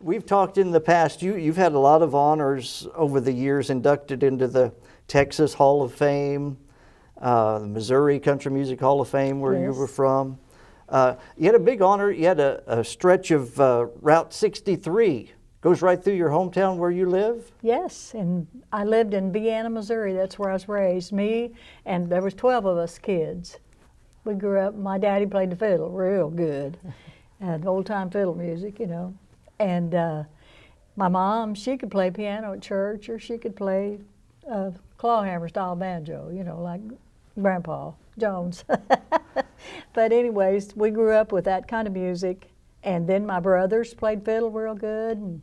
We've talked in the past, you've had a lot of honors over the years, inducted into the Texas Hall of Fame, the Missouri Country Music Hall of Fame, where you were from. You had a big honor. You had a stretch of Route 63. Goes right through your hometown where you live? Yes, and I lived in Vienna, Missouri. That's where I was raised. Me, and there was 12 of us kids. We grew up, my daddy played the fiddle real good. Old-time fiddle music, you know. And my mom, she could play piano at church, or she could play clawhammer style banjo, you know, like Grandpa Jones. But anyways, we grew up with that kind of music, and then my brothers played fiddle real good, and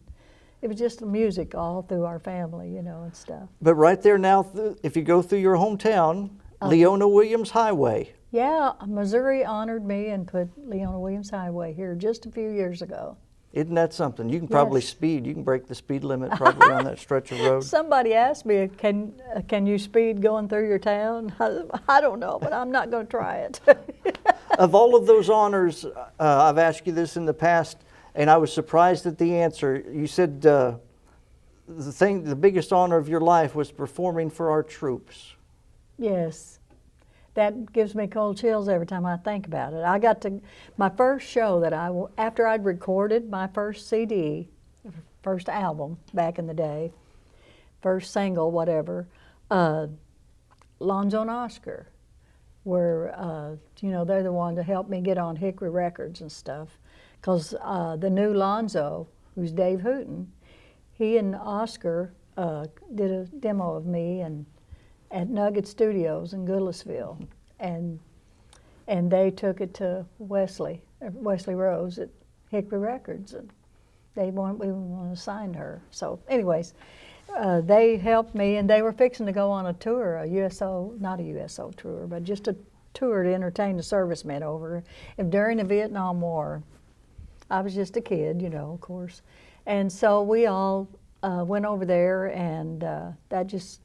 it was just music all through our family, you know, and stuff. But right there now, if you go through your hometown, Leona Williams Highway. Yeah, Missouri honored me and put Leona Williams Highway here just a few years ago. Isn't that something? You can probably speed. You can break the speed limit probably on that stretch of road. Somebody asked me, can you speed going through your town? I don't know, but I'm not going to try it. Of all of those honors, I've asked you this in the past, and I was surprised at the answer. You said the biggest honor of your life was performing for our troops. Yes. That gives me cold chills every time I think about it. I got to, my first show that after I'd recorded my first CD, first album back in the day, first single, whatever, Lonzo and Oscar were, you know, they're the one to help me get on Hickory Records and stuff. Because the new Lonzo, who's Dave Hooten, he and Oscar did a demo of me at Nugget Studios in Goodlettsville, and they took it to Wesley Rose at Hickory Records, and we want to sign her. So anyways, they helped me, and they were fixing to go on a tour, not a USO tour, but just a tour to entertain the servicemen over during the Vietnam War. I was just a kid, you know, of course. And so we all went over there, and that just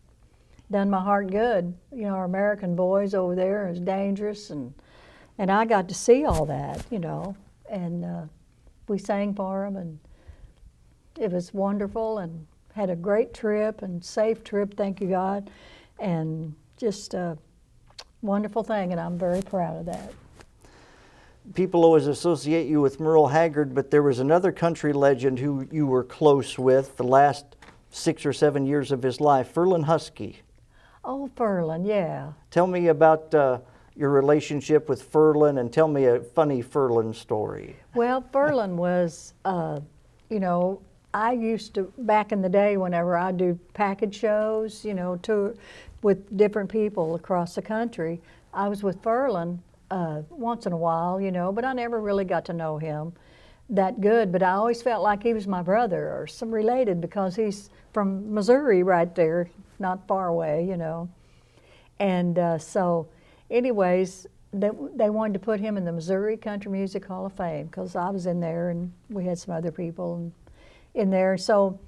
done my heart good. You know, our American boys over there is dangerous, and I got to see all that, you know, and we sang for them, and it was wonderful, and had a great trip and safe trip, thank you God, and just a wonderful thing, and I'm very proud of that. People always associate you with Merlehaggard, but there was another country legend who you were close with the last 6 or 7 years of his life, Ferlin Husky. Oh, Ferlin, yeah. Tell me about your relationship with Ferlin, and tell me a funny Ferlin story. Well, Ferlin was, you know, I used to, back in the day, whenever I do package shows, you know, with different people across the country, I was with Ferlin once in a while, you know, but I never really got to know him that good. But I always felt like he was my brother or some related, because he's from Missouri right there, not far away, you know. And so anyways, they wanted to put him in the Missouri Country Music Hall of Fame, because I was in there and we had some other people in there. So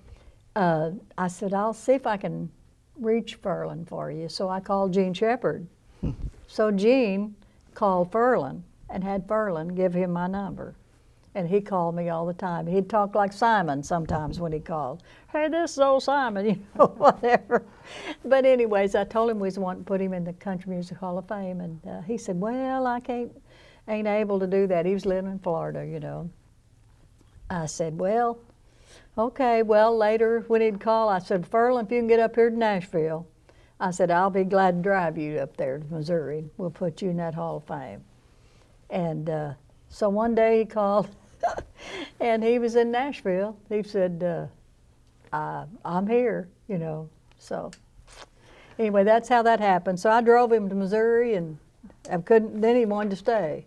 I said, I'll see if I can reach Ferlin for you. So I called Gene Shepard. So Gene called Ferlin and had Ferlin give him my number. And he called me all the time. He'd talk like Simon sometimes when he called. Hey, this is old Simon, you know, whatever. But anyways, I told him we was wanting to put him in the Country Music Hall of Fame, and he said, well, I ain't able to do that. He was living in Florida, you know. I said, well, okay. Well, later when he'd call, I said, Ferlin, if you can get up here to Nashville, I said, I'll be glad to drive you up there to Missouri. We'll put you in that Hall of Fame. And so one day he called, and he was in Nashville. He said, I'm here, you know. So anyway, that's how that happened. So I drove him to Missouri, and then he wanted to stay.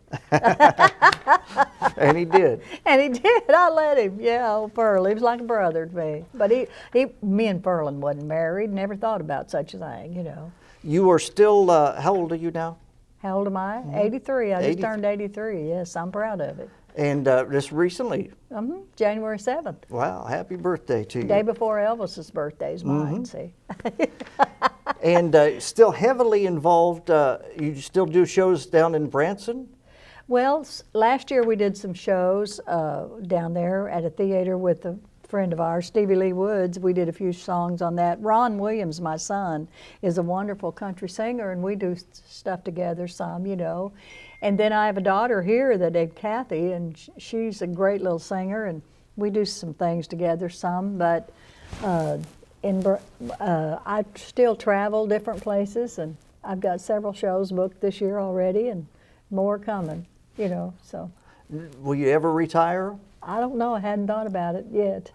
And he did. And he did. I let him. Yeah, old Ferlin. He was like a brother to me. But me and Ferlin wasn't married. Never thought about such a thing, you know. You are still, how old are you now? How old am I? Mm-hmm. 83. I just turned 83. Yes, I'm proud of it. And just recently? January 7th. Wow, happy birthday to you. Day before Elvis's birthday is mine, see. And still heavily involved, you still do shows down in Branson? Well, last year we did some shows down there at a theater with the friend of ours, Stevie Lee Woods. We did a few songs on that. Ron Williams, my son, is a wonderful country singer, and we do stuff together some, you know. And then I have a daughter here that named Kathy, and she's a great little singer, and we do some things together some. But I still travel different places, and I've got several shows booked this year already, and more coming, you know, so. Will you ever retire? I don't know. I hadn't thought about it yet.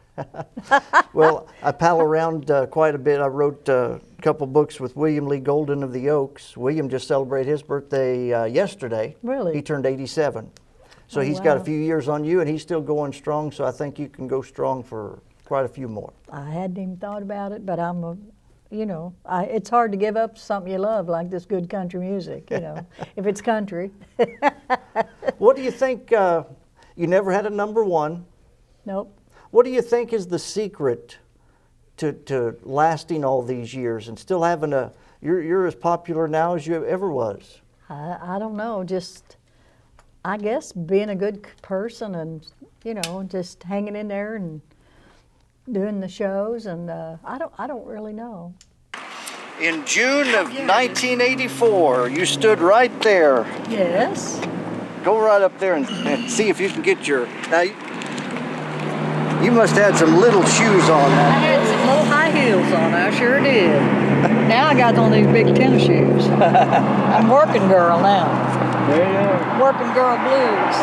Well, I pal around quite a bit. I wrote a couple books with William Lee Golden of the Oaks. William just celebrated his birthday yesterday. Really? He turned 87. So Oh, he's got a wow. few years on you, and he's still going strong, so I think you can go strong for quite a few more. I hadn't even thought about it, but you know, it's hard to give up something you love like this good country music, you know, if it's country. What do you think, you never had a number one. Nope. What do you think is the secret to lasting all these years and still having you're as popular now as you ever was? I don't know, just, I guess being a good person and, you know, just hanging in there and doing the shows, and I don't really know. In June of 1984, you stood right there. Yes. Go right up there and see if you can get your. Now, you must have had some little shoes on I that. had some little high heels on, I sure did. Now I got on these big tennis shoes. I'm working girl now. There you are. Working girl blues.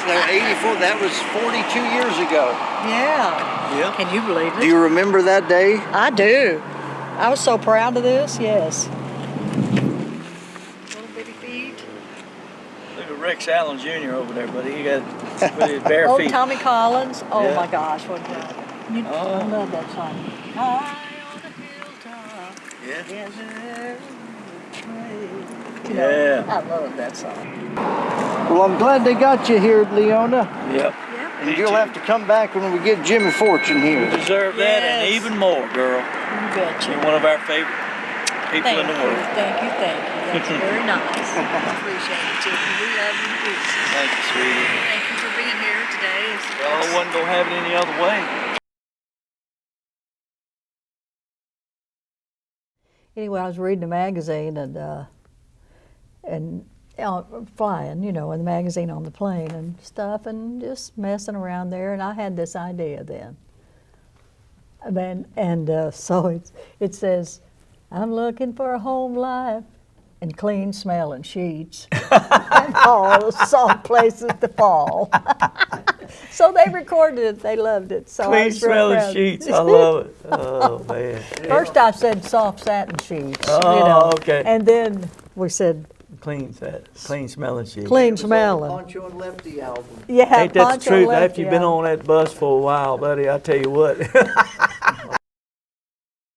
So 84, that was 42 years ago. Yeah. Yeah. Can you believe Do it? you remember that day? I do. I was so proud of this, yes. Little bitty feet. Look at Rex Allen Jr. over there, buddy. He got with his bare Oh, feet. Tommy Collins. Oh Yeah. my gosh, what a guy. I love that song. High on the hilltop. Yeah. Yes, there is a Yeah. I love that song. Well, I'm glad they got you here, Leona. Yep. And you'll have to come back when we get Jimmy Fortune You here. deserve that and Yes. even more, girl. You betcha. You're one of our favorite people Thank in the world. you. That's very nice. Appreciate it, Chicky. We love you to pieces. Thank you, sweetie. Thank you for being here today. Y'all wasn't gonna have it any other way. Anyway, I was reading a magazine and flying, you know, in the magazine on the plane and stuff, and just messing around there. And I had this idea then. So it says, I'm looking for a home life and clean smelling sheets and all soft places to fall. So they recorded it. They loved it. So I Clean was real smelling proud. sheets. I love it. Oh, man. First I said soft satin sheets. Oh, you know, okay. And then we said Clean smelling sheets. clean smelling. Poncho and Lefty album. Yeah, Ain't that the Poncho truth? left After you've been you out. on that bus for a while, buddy, I tell you what.